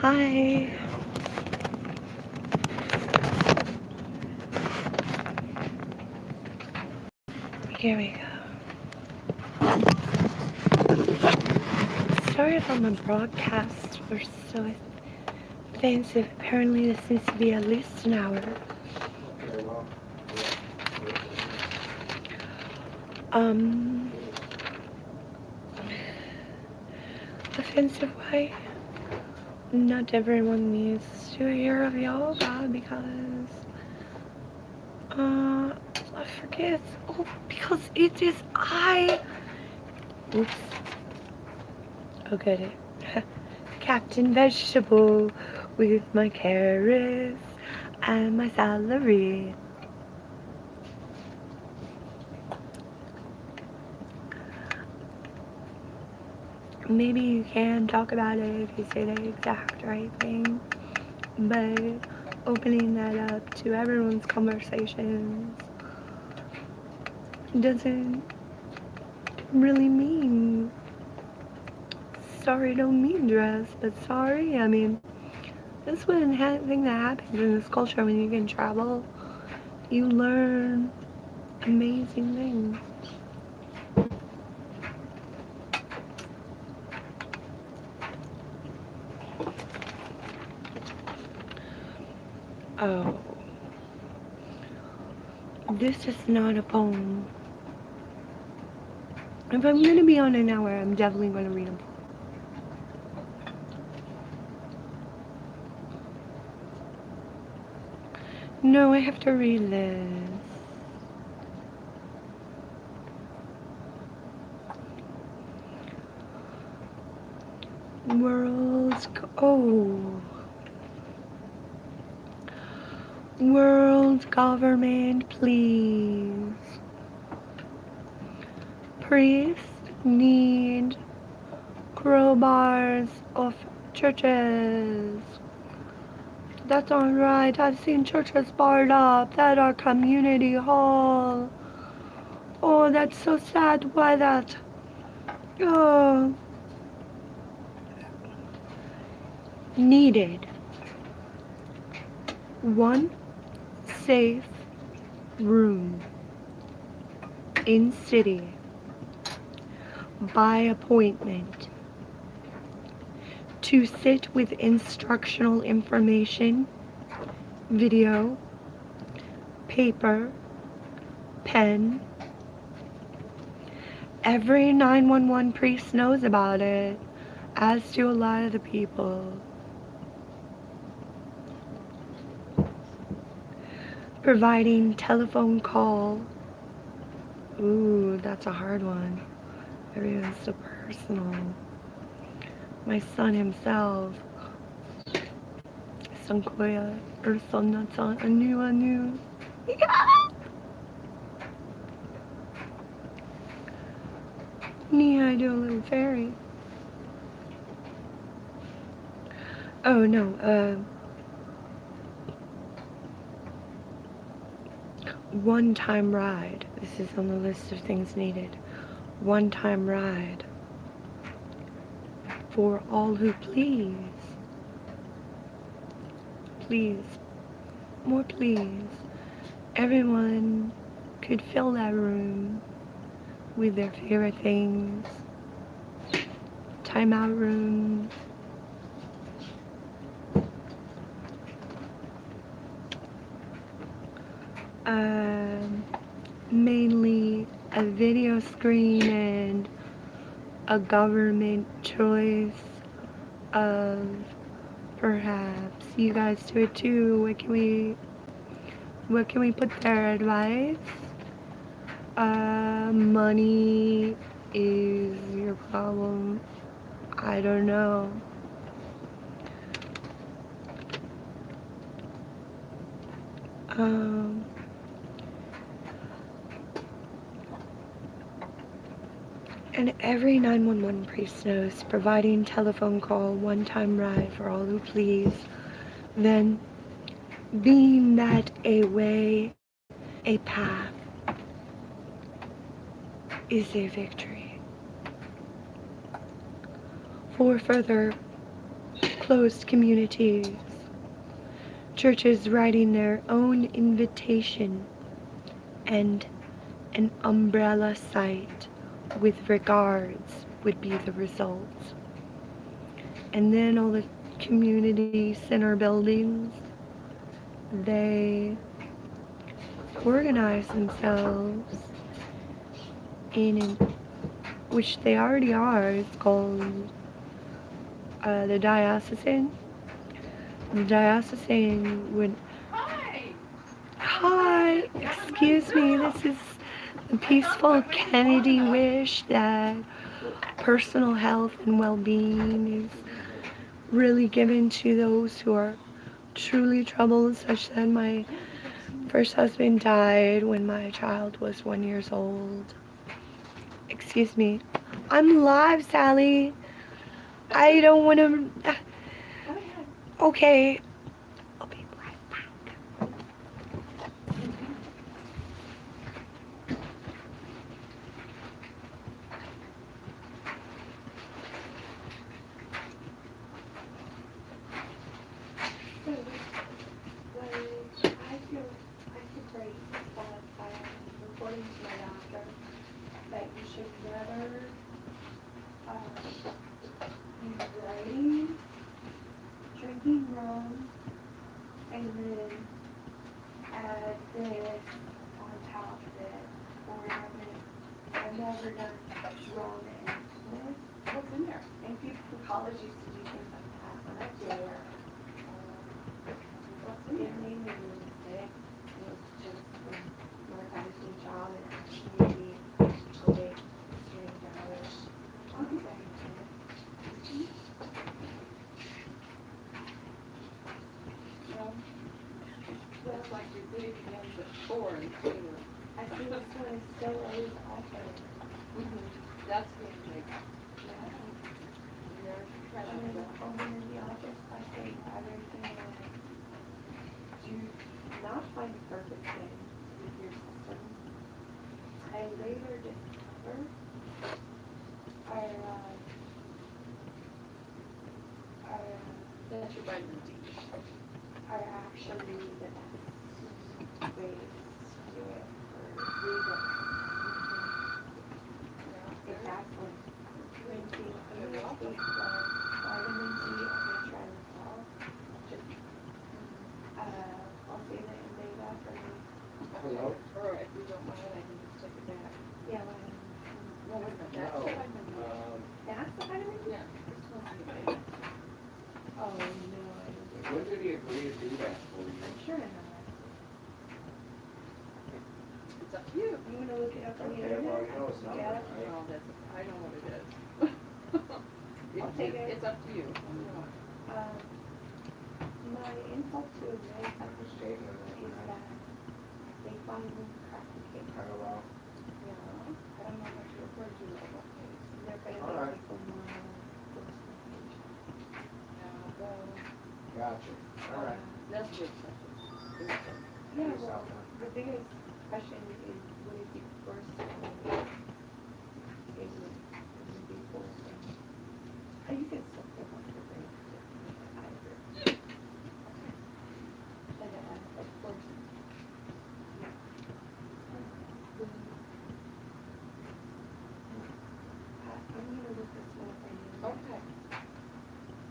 Hi. Here we go. Sorry if I'm a broadcast. We're so offensive. Apparently this needs to be at least an hour. Um, Offensive why? Not everyone needs to hear of yoga because, I forget. Oh, because it is oops. Oh, good. Captain Vegetable with my carrots and my celery. Maybe you can talk about it if you say the exact right thing, but opening that up to everyone's conversations doesn't really mean sorry, don't mean dress, but sorry. I mean, this one thing that happens in this culture when you can travel, you learn amazing things. Oh, this is not a poem. If I'm gonna be on an hour, I'm definitely gonna read a poem. No, I have to read this. Oh. World government, please. Priests need crowbars of churches. That's not right. I've seen churches barred up that are community hall. Oh, that's so sad. Why that? Oh, needed one safe room in city by appointment to sit with instructional information, video, paper, pen. Every 911 priest knows about it, as do a lot of the people. Providing telephone call. Ooh, that's a hard one. Everyone's so personal. My son himself, Sankoya, or Sonnatan, Anu. Nia, I do a little fairy. Oh no, one-time ride. This is on the list of things needed. One-time ride. For all who please. Please. More please. Everyone could fill that room with their favorite things. Timeout room. Mainly a video screen and a government choice of perhaps you guys do it too. What can we put there? Advice? Money is your problem. I don't know. And every 911 priest knows providing telephone call, one-time ride for all who please, then being that a way, a path, is a victory. For further closed communities, churches writing their own invitation, and an umbrella site with regards would be the result. And then all the community center buildings, they organize themselves in an, which they already are. It's called the diocesan. The diocesan would. Hi, excuse me. This is the peaceful Kennedy wish that personal health and well-being is really given to those who are truly troubled, such that my first husband died when my child was 1 year old. Excuse me. I'm live, Sally. I don't want to. Okay. I'll be right back. I feel great that reporting to my doctor that you should never use writing, drinking rum, and then add this on top of it, or I've never done rum and this. What's in there? And people in college used to do things like that, but I do it. What's in there? It made me really sick. It was just narcotic child and community awake strange hours. That's like you did it again before and too. I think this one is still always offered. That's good. I'm in the office, I say everything like, do not find a perfect thing with your system. I later discovered That's your vitamin D. are actually the best ways to do it for reasons. Exactly. Drinking vitamin D and tramadol. Just, I'll say that in data for me. Hello? Or if you don't mind, I can just take it back. Yeah, Well, wait a minute, that's the vitamin D. that's the vitamin D? Yeah, this one's the beta. Oh, no, I didn't. When did he agree to do that for you? I'm sure I know that. It's up to you. You want to look it up on the Okay, internet? well, you know it's not Yeah. right. Well, that's, I know what it is. I'll take it. It's up to you. My insult to a very frustrating is that they finally cracked the case. Parallel. Yeah, I don't know what you referred to in what case. They're going to All right. make people more Yeah, well, Gotcha. All right. that's good. Good. Yeah, well, the biggest question is, would it be worse it would be forced? You can still pick up your brain. I agree. But, of course, I'm going to look this one up right now. Okay.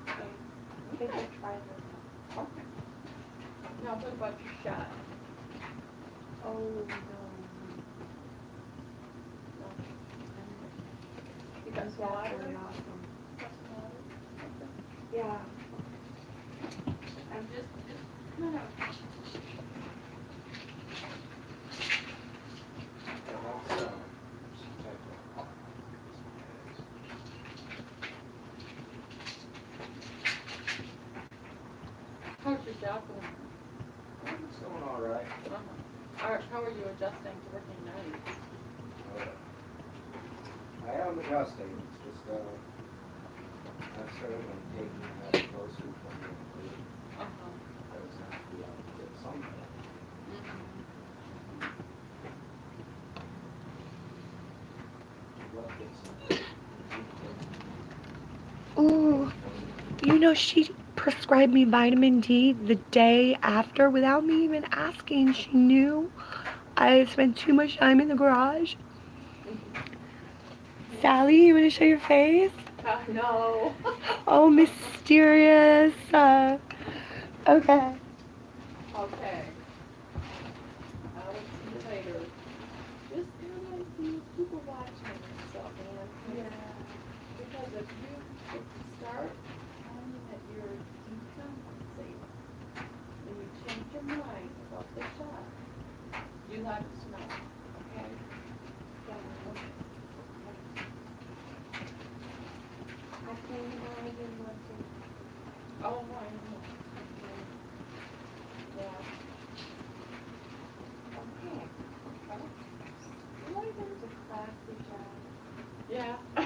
Okay. Kids are trying this. Okay. Now, what about your shot? Oh, no. You got That's some water? really awesome. Got some water? Yeah. I'm just, come on out. So that's, some type of- How's your job going? It's going all right. How are you adjusting to working nights? I am adjusting, it's just, I've sort of been taking that closer from the food. Because I have to be able to get something. Ooh, you know, she prescribed me vitamin D the day after without me even asking. She knew I had spent too much time in the garage. Sally, you want to show your face? No. Oh, mysterious. Okay. Okay. I'll see you later. Just do like these people watching and stuff, man. Yeah. Because if you start finding that you're decompensating, and you change your mind about the shot, you let us know, okay? Yeah. Okay. I think I didn't want to. Oh, I know. Yeah. Okay. Boy, there's a classy job. Yeah. I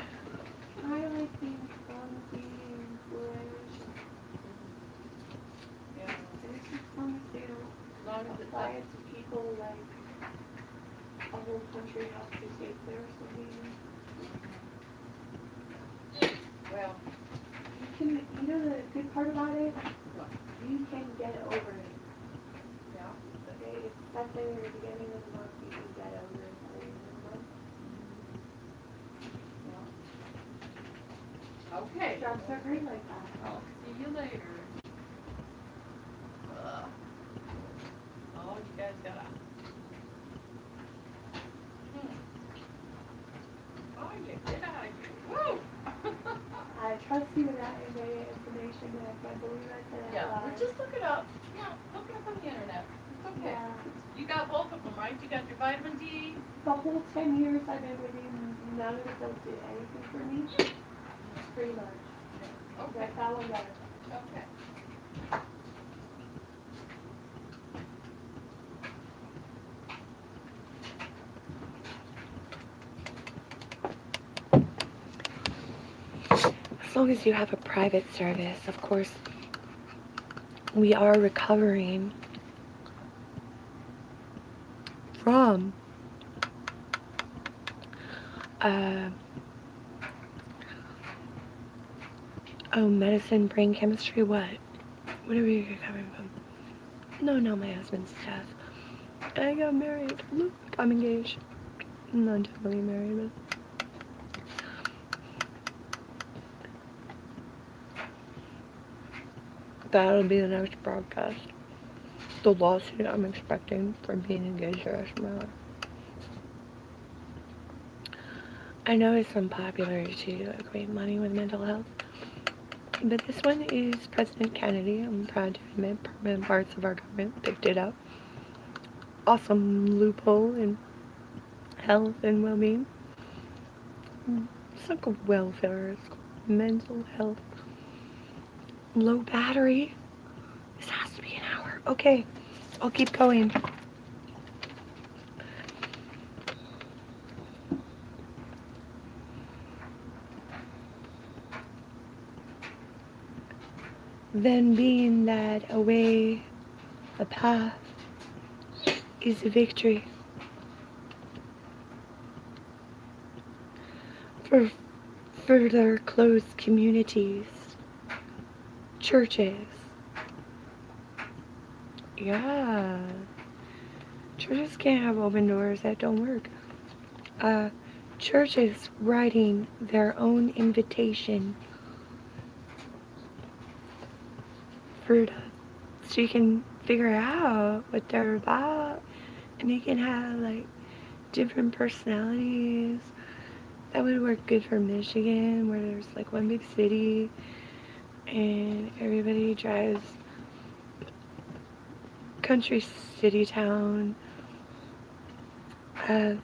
like being clumsy and foolish. Yeah. And it's just long as they don't As long as it's apply not. it to people like a whole country has to take their something. Well, You can, you know the good part about it? what? You can get over it. Yeah. Okay, it's something at the beginning of the month you can get over it by the end of the month. Yeah. Okay. Jobs are great like that. I'll see you later. Oh, you guys gotta. Oh, you get out of here. Woo! I trust you with that information, and I can't believe I said it out Yeah, loud. well, just look it up. Yeah, look it up on the internet. It's okay. Yeah. You got both of them, right? You got your vitamin D. The whole 10 years I've been with you, none of those did anything for me. Pretty much. Okay. That's how I got it. Okay. As long as you have a private service, of course, we are recovering from uh, medicine, brain chemistry, what? What are we recovering from? No, not my husband's death. I got married. Look, I'm engaged. I'm not totally married, but that'll be the next broadcast. The lawsuit I'm expecting for being engaged the rest of my life. I know it's unpopular to equate money with mental health, but this one is President Kennedy. I'm proud to admit permanent parts of our government picked it up. Awesome loophole in health and well-being. It's like a welfare. It's called mental health. Low battery. This has to be an hour. Okay, I'll keep going. Then being that a way, a path, is a victory. For further closed communities, churches. Yeah. Churches can't have open doors that don't work. Churches writing their own invitation for the, so you can figure out what they're about, and you can have like different personalities. That would work good for Michigan, where there's like one big city and everybody drives country city town. Uh,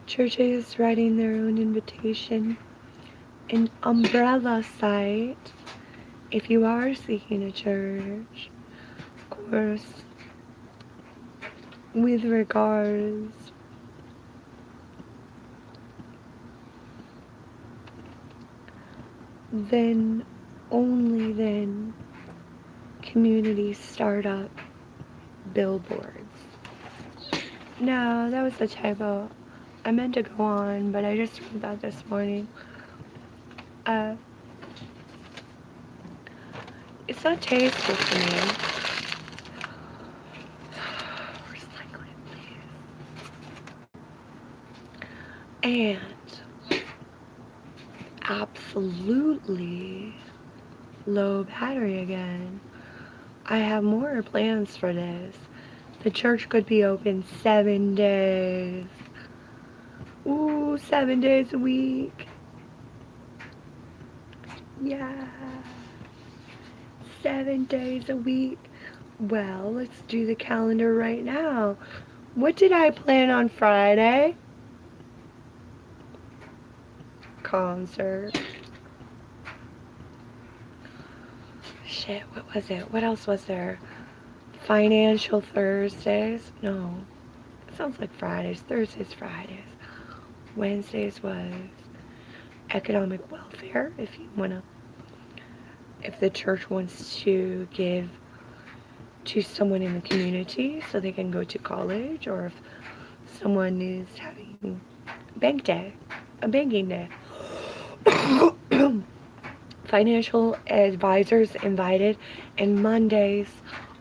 Churches writing their own invitation. An umbrella site, if you are seeking a church, of course, with regards. Then, only then, community startup billboards. No, that was a typo. I meant to go on, but I just read that this morning. Uh, it's not tasteful to me. Recycling, please. And absolutely low battery again. I have more plans for this. The church could be open 7 days. Ooh, 7 days a week. Yeah. 7 days a week. Well, let's do the calendar right now. What did I plan on Friday? Concert. Shit, what was it? What else was there? Financial Thursdays? No. It sounds like Fridays. Thursdays, Fridays. Wednesdays was economic welfare, if the church wants to give to someone in the community so they can go to college, or if someone is having a banking day. Financial advisors invited, and Mondays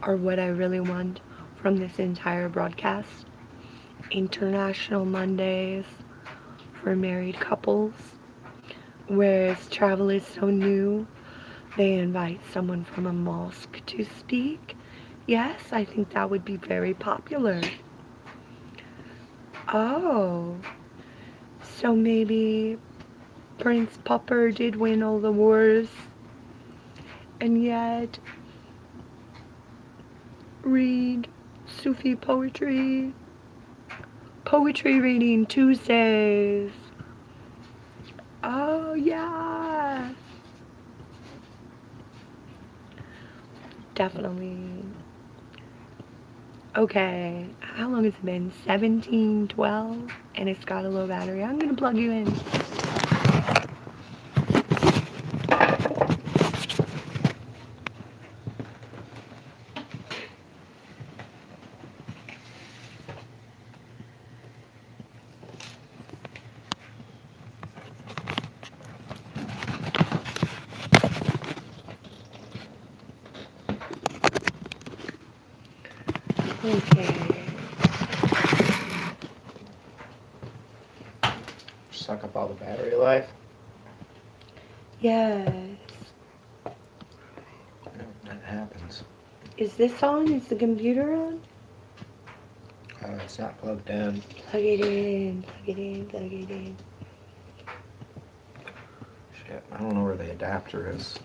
are what I really want from this entire broadcast. International Mondays for married couples, whereas travel is so new, they invite someone from a mosque to speak. Yes, I think that would be very popular. Oh, so maybe Prince Popper did win all the wars, and yet read Sufi poetry. Poetry reading Tuesdays. Oh, yeah. Definitely. Okay, how long has it been? 17:12, and it's got a low battery. I'm gonna plug you in. Okay. Suck up all the battery life. Yes. Yeah, that happens. Is this on? Is the computer on? It's not plugged in. Plug it in. Plug it in. Plug it in. Shit, I don't know where the adapter is.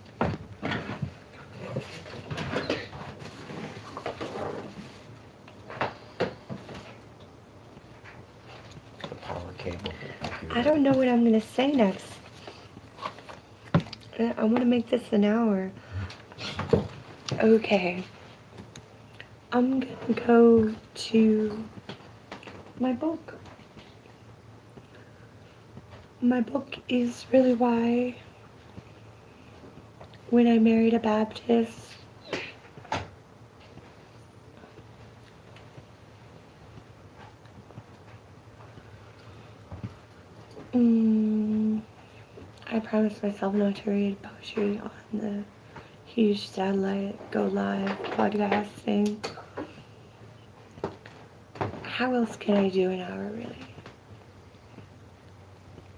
The power cable. I don't know what I'm gonna say next. I want to make this an hour. Okay. I'm gonna go to my book. My book is really why when I married a Baptist, I promised myself not to read poetry on the huge satellite go live podcast thing. How else can I do an hour, really?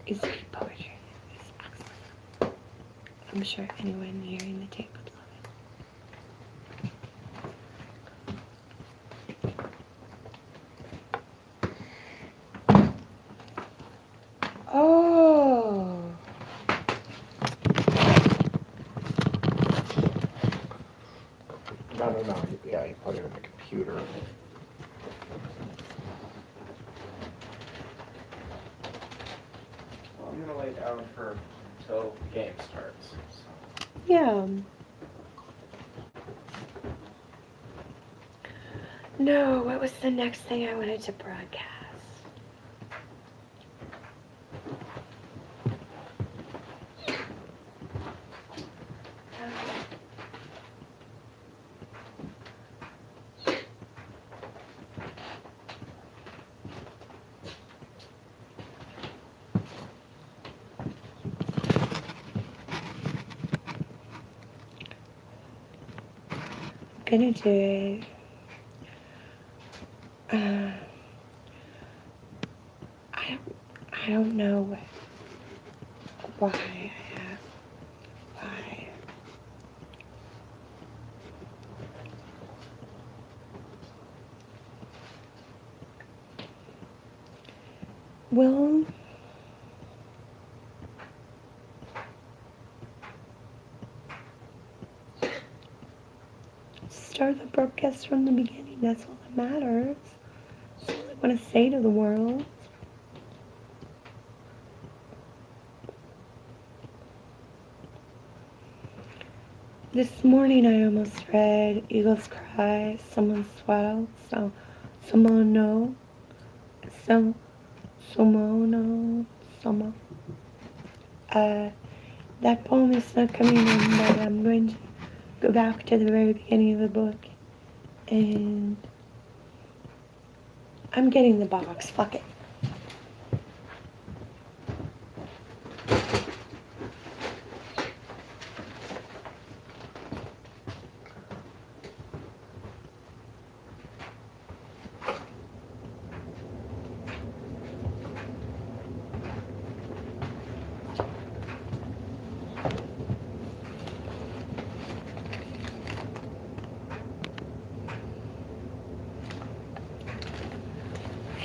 Is read poetry. It's excellent. I'm sure anyone hearing the tape would love it. Oh! No. Yeah, you put it in the computer. Well, I'm gonna lay down until the game starts. So. Yeah. No, what was the next thing I wanted to broadcast? gonna do it. Uh, I don't know why I have why. Well, start the broadcast from the beginning. That's all that matters. That's all I want to say to the world. This morning I almost read Eagle's Cry, Someone Swell, so someone no, so someone someone. Uh, that poem is not coming in, but I'm going to go back to the very beginning of the book, and I'm getting the box. Fuck it.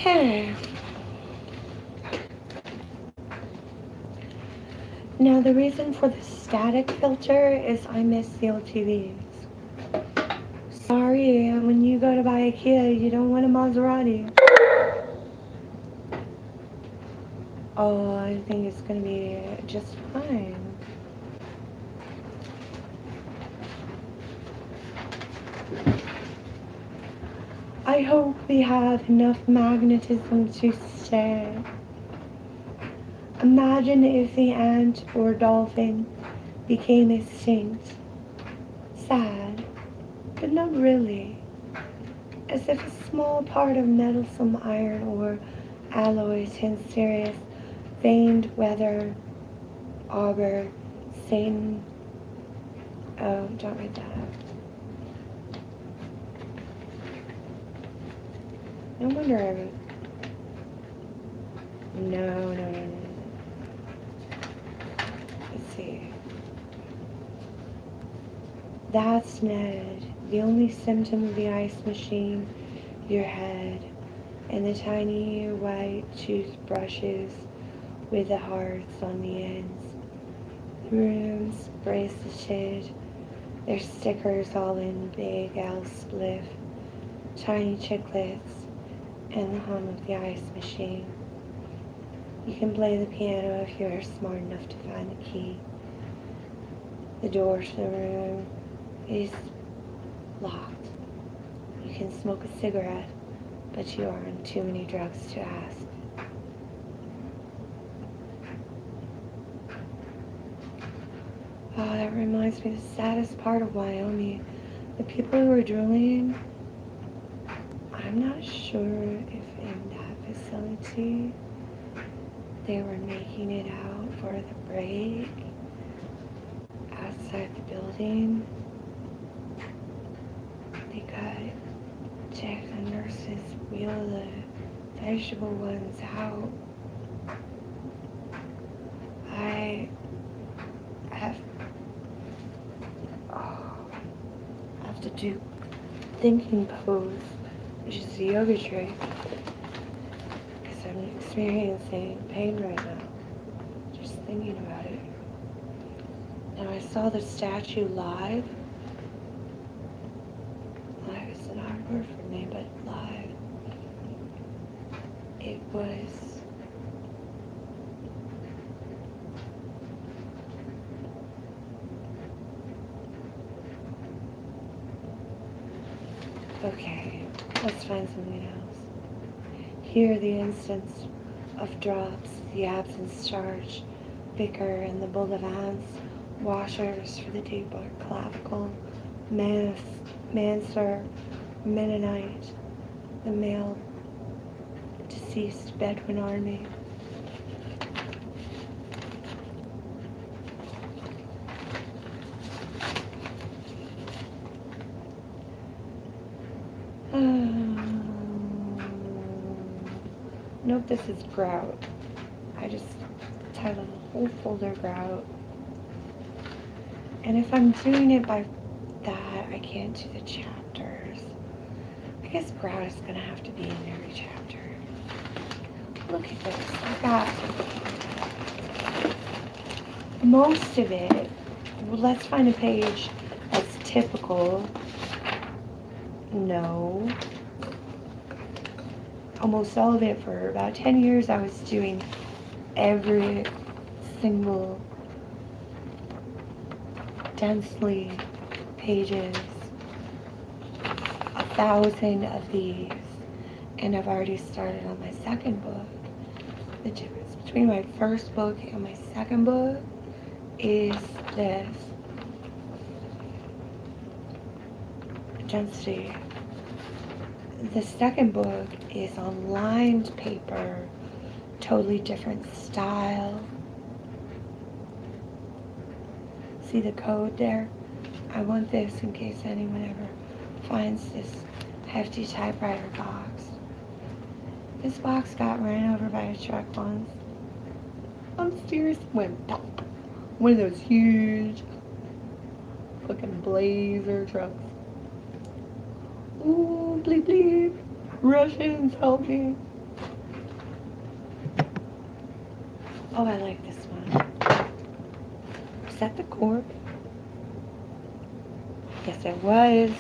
Okay. Now the reason for the static filter is I miss the old TVs. Sorry, when you go to buy a Kia, you don't want a Maserati. Oh, I think it's gonna be just fine. I hope we have enough magnetism to stay. Imagine if the ant or dolphin became extinct. Sad, but not really. As if a small part of meddlesome iron or alloy tin serious veined weather auger Satan. Oh, don't read that. No wonder I wrote. No. Let's see. That's Ned. The only symptom of the ice machine, your head, and the tiny white toothbrushes with the hearts on the ends. The rooms braceleted, their stickers all in big L spliff, tiny chiclets, and the hum of the ice machine. You can play the piano if you are smart enough to find the key. The door to the room is locked. You can smoke a cigarette, but you are on too many drugs to ask. Oh, that reminds me of the saddest part of Wyoming. The people who were drilling, I'm not sure if in that facility they were making it out for the break outside the building. They got tech and nurses wheel the vegetable ones out. I have to do thinking pose, which is the yoga trick, because I'm experiencing pain right now, just thinking about it. Now I saw the statue live. Live is an odd word for me, but live. It was okay, let's find something else. Here the instance of drops, the absence charge, bicker and the bull of ants, washers for the deeper clavicle, Manser, Mennonite, the male deceased Bedouin army. know if this is grout. I just titled the whole folder grout. And if I'm doing it by that, I can't do the chapters. I guess grout is going to have to be in every chapter. Look at this. I got most of it. Well, let's find a page that's typical. No. Almost all of it. For about 10 years I was doing every single densely pages, 1,000 of these, and I've already started on my second book. The difference between my first book and my second book is this density. The second book is on lined paper, totally different style. See the code there? I want this in case anyone ever finds this hefty typewriter box. This box got ran over by a truck once. I'm serious, went pop. One of those huge fucking blazer trucks. Ooh, bleep bleep. Russians, help me. Oh, I like this one. Is that the cork? Yes, it was.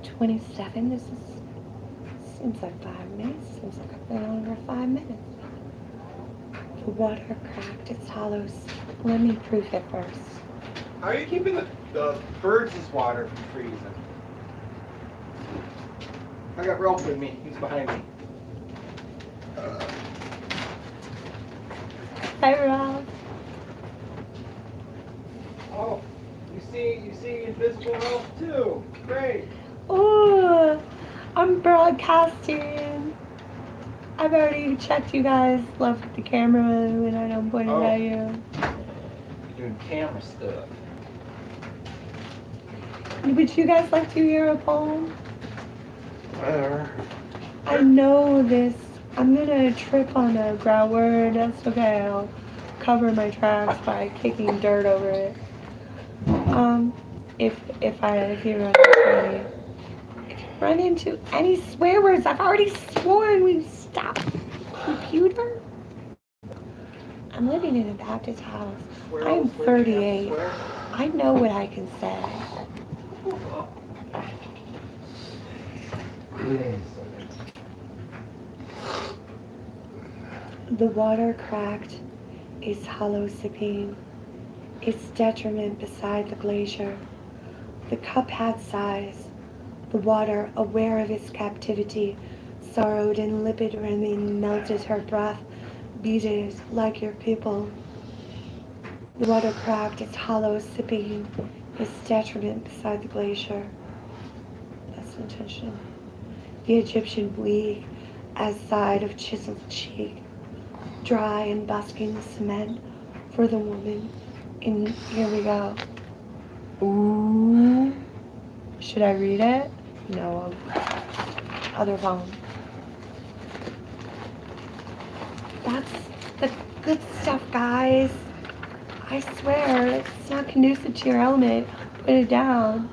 $27. This seems like 5 minutes. Seems like I've been on for 5 minutes. The water cracked its hollows. Let me proof it first. How are you keeping the birds' water from freezing? I got Ralph with me. He's behind me. Hi, Ralph. Oh, you see Invisible Ralph too. Great. Oh, I'm broadcasting. I've already checked you guys left the camera when I don't point it at you. Doing camera stuff. Would you guys like to hear a poem? Whatever. I know this. I'm gonna trip on a grout word. That's okay. I'll cover my tracks by kicking dirt over it. If you run into any swear words, I've already sworn. We stop. Computer. I'm living in a Baptist house. I'm 38. I know what I can say. The water cracked, its hollow sipping, its detriment beside the glacier. The cup had size. The water, aware of its captivity, sorrowed in lipid rimming, melted her breath, beaded like your people. The water cracked, its hollow sipping, its detriment beside the glacier. That's intentional. The Egyptian weak as side of chiseled cheek, dry and busking cement for the woman. And here we go. Ooh. Should I read it? No. Other phone. That's the good stuff, guys. I swear, it's not conducive to your element. Put it down.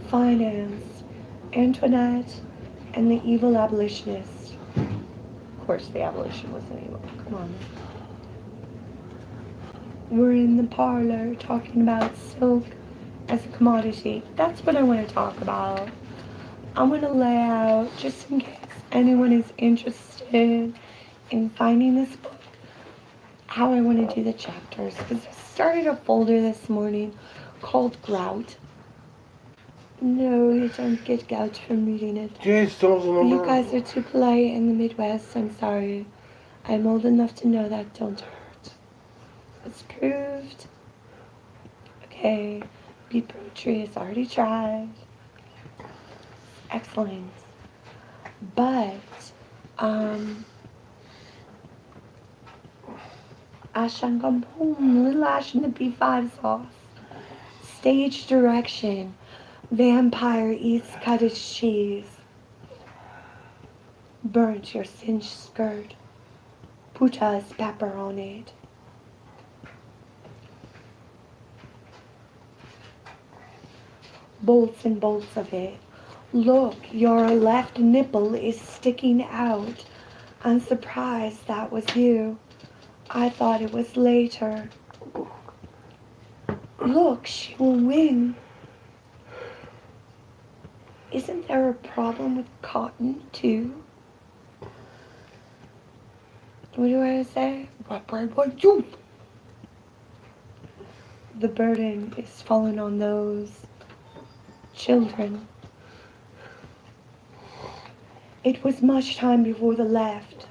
Finance. Antoinette and the evil abolitionist. Of course, the abolition wasn't evil. Come on. We're in the parlor talking about silk as a commodity. That's what I want to talk about. I'm going to lay out, just in case anyone is interested in finding this book, how I want to do the chapters. Because I started a folder this morning called Grout. No, you don't get gout from reading it. You guys are too polite in the Midwest. I'm sorry. I'm old enough to know that don't hurt. It's proved. Okay, beat poetry is already tried. Excellent. But, Ashan come home, little Ash in the B5 sauce. Stage direction. Vampire eats cottage cheese. Burnt your singed skirt. Put us pepper on it. Bolts and bolts of it. Look, your left nipple is sticking out. I'm surprised that was you. I thought it was later. Look, she will win. Isn't there a problem with cotton, too? What do I say? What you? The burden is fallen on those children. It was much time before the left.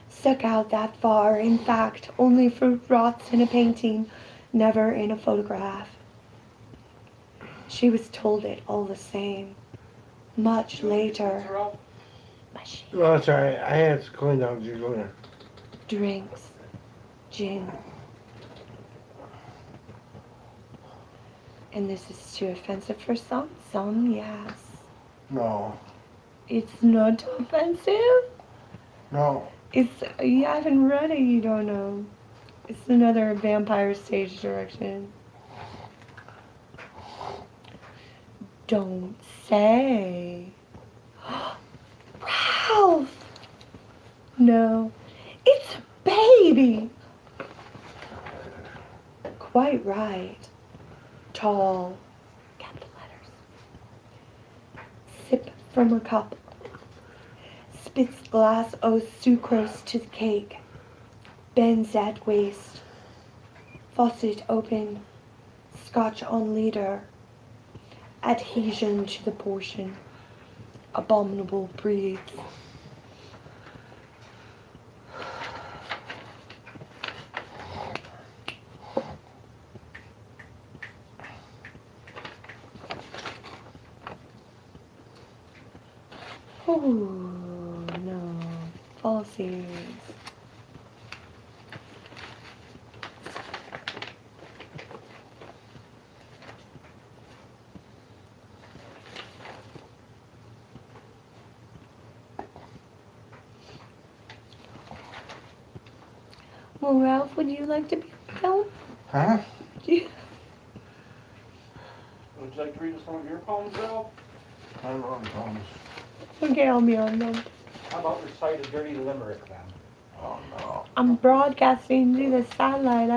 Stuck out that far. In fact, only fruit rots in a painting, never in a photograph. She was told it all the same. Much later. Mushy. No, that's alright. I had to clean down. You go there. Drinks. Gin. And this is too offensive for some. Some, yes. No. It's not offensive. No. It's, you haven't read it, you don't know. It's another vampire stage direction. Don't say. Ralph! No, it's a baby. Quite right. Tall. Capital letters. Sip from a cup. Spits glass o' sucrose to the cake. Bends at waist. Faucet open. Scotch on leader. Adhesion to the portion. Abominable breeds. Oh no, falsies. Well, Ralph, would you like to be on film? Huh? Do you- Would you like to read us one of your poems, Ralph? I don't know Thomas. Okay, I'll be on them. How about recite a dirty limerick then? Oh no. I'm broadcasting to the satellite.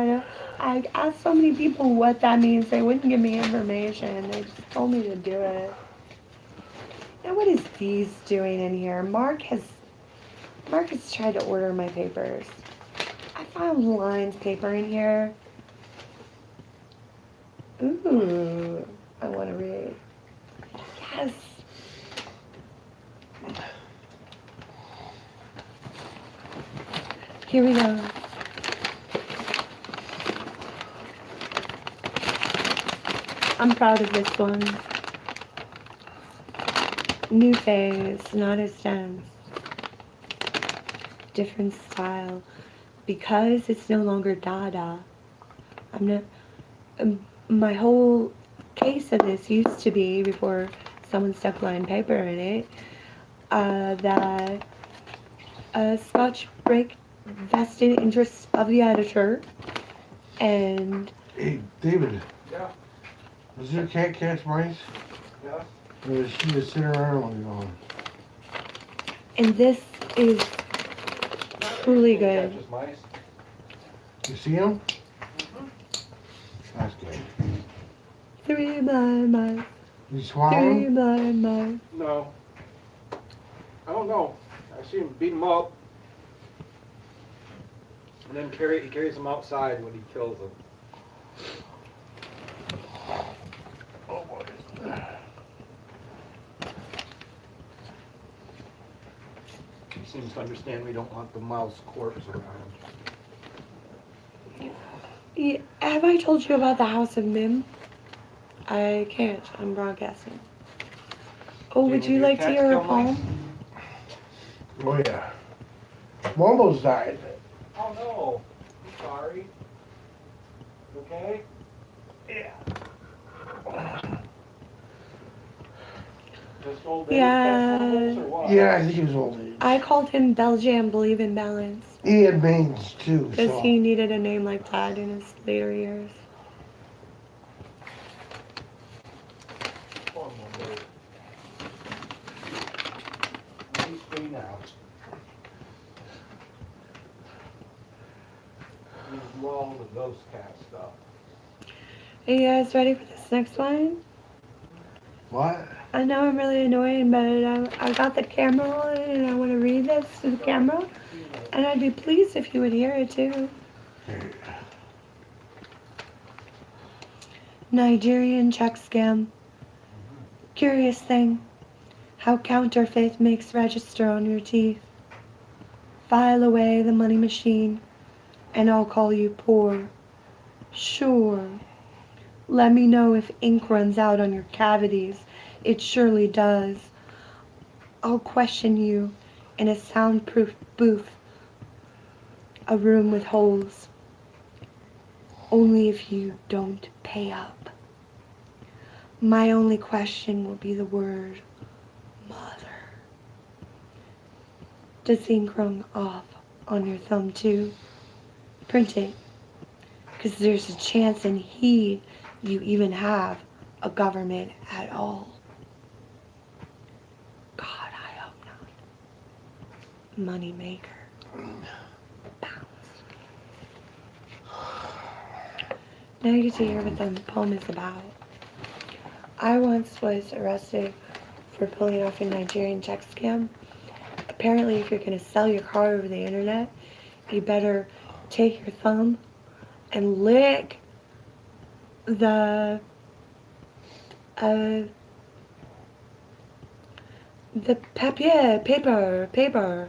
I asked so many people what that means. They wouldn't give me information. They just told me to do it. Now what is these doing in here? Mark has tried to order my papers. I found lines paper in here. Ooh, I want to read. Yes. Here we go. I'm proud of this one. New phase, not as dense. Different style. Because it's no longer Dada. I'm not. My whole case of this used to be, before someone stuck line paper in it, that Scotch break vested interests of the editor, and Hey, David. Yeah. Does your cat catch mice? Yeah. Or does she just sit around when you're gone? and this is truly good. Catches mice. You see him? That's good. 3 miles, You swallow 3 him? miles. No. I don't know. I see him beat him up. And then he carries them outside when he kills them. Oh boy. He seems to understand we don't want the mouse corpse around. Yeah, have I told you about the House of Mim? I can't. I'm broadcasting. Oh, would you like to hear a poem? Oh yeah. Momo's died. Oh, no. I'm sorry. Okay? Yeah. Just old age Yeah. got troubles or what? Yeah, I think he was old age. I called him Belgium Believe in Balance He had mange too, because so. he needed a name like that in his later years. Poor Monday. He's free now. He's do all the ghost cat stuff. Are you guys ready for this next one? What? I know I'm really annoying, but I got the camera on and I want to read this to the camera. And I'd be pleased if you would hear it too. Nigerian check scam. Curious thing, how counterfeit makes register on your teeth. File away the money machine, and I'll call you poor. Sure. Let me know if ink runs out on your cavities. It surely does. I'll question you in a soundproof booth, a room with holes. Only if you don't pay up. My only question will be the word mother. Does the ink run off on your thumb too? Print it, because there's a chance in he you even have a government at all. God, I hope not. Money maker. Pounds. Now you get to hear what the poem is about. I once was arrested for pulling off a Nigerian check scam. Apparently, if you're going to sell your car over the internet, you better take your thumb and lick the paper,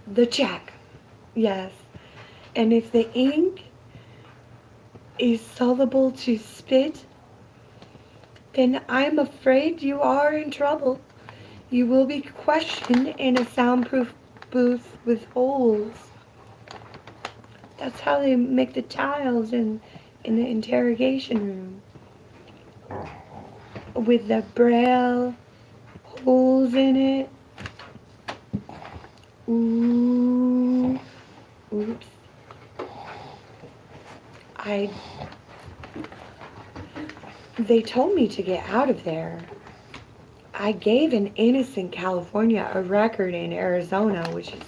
the check, yes. And if the ink is soluble to spit, then I'm afraid you are in trouble. You will be questioned in a soundproof booth with holes. That's how they make the tiles in the interrogation room. With the braille holes in it. Ooh. Oops. They told me to get out of there. I gave an innocent California a record in Arizona, which is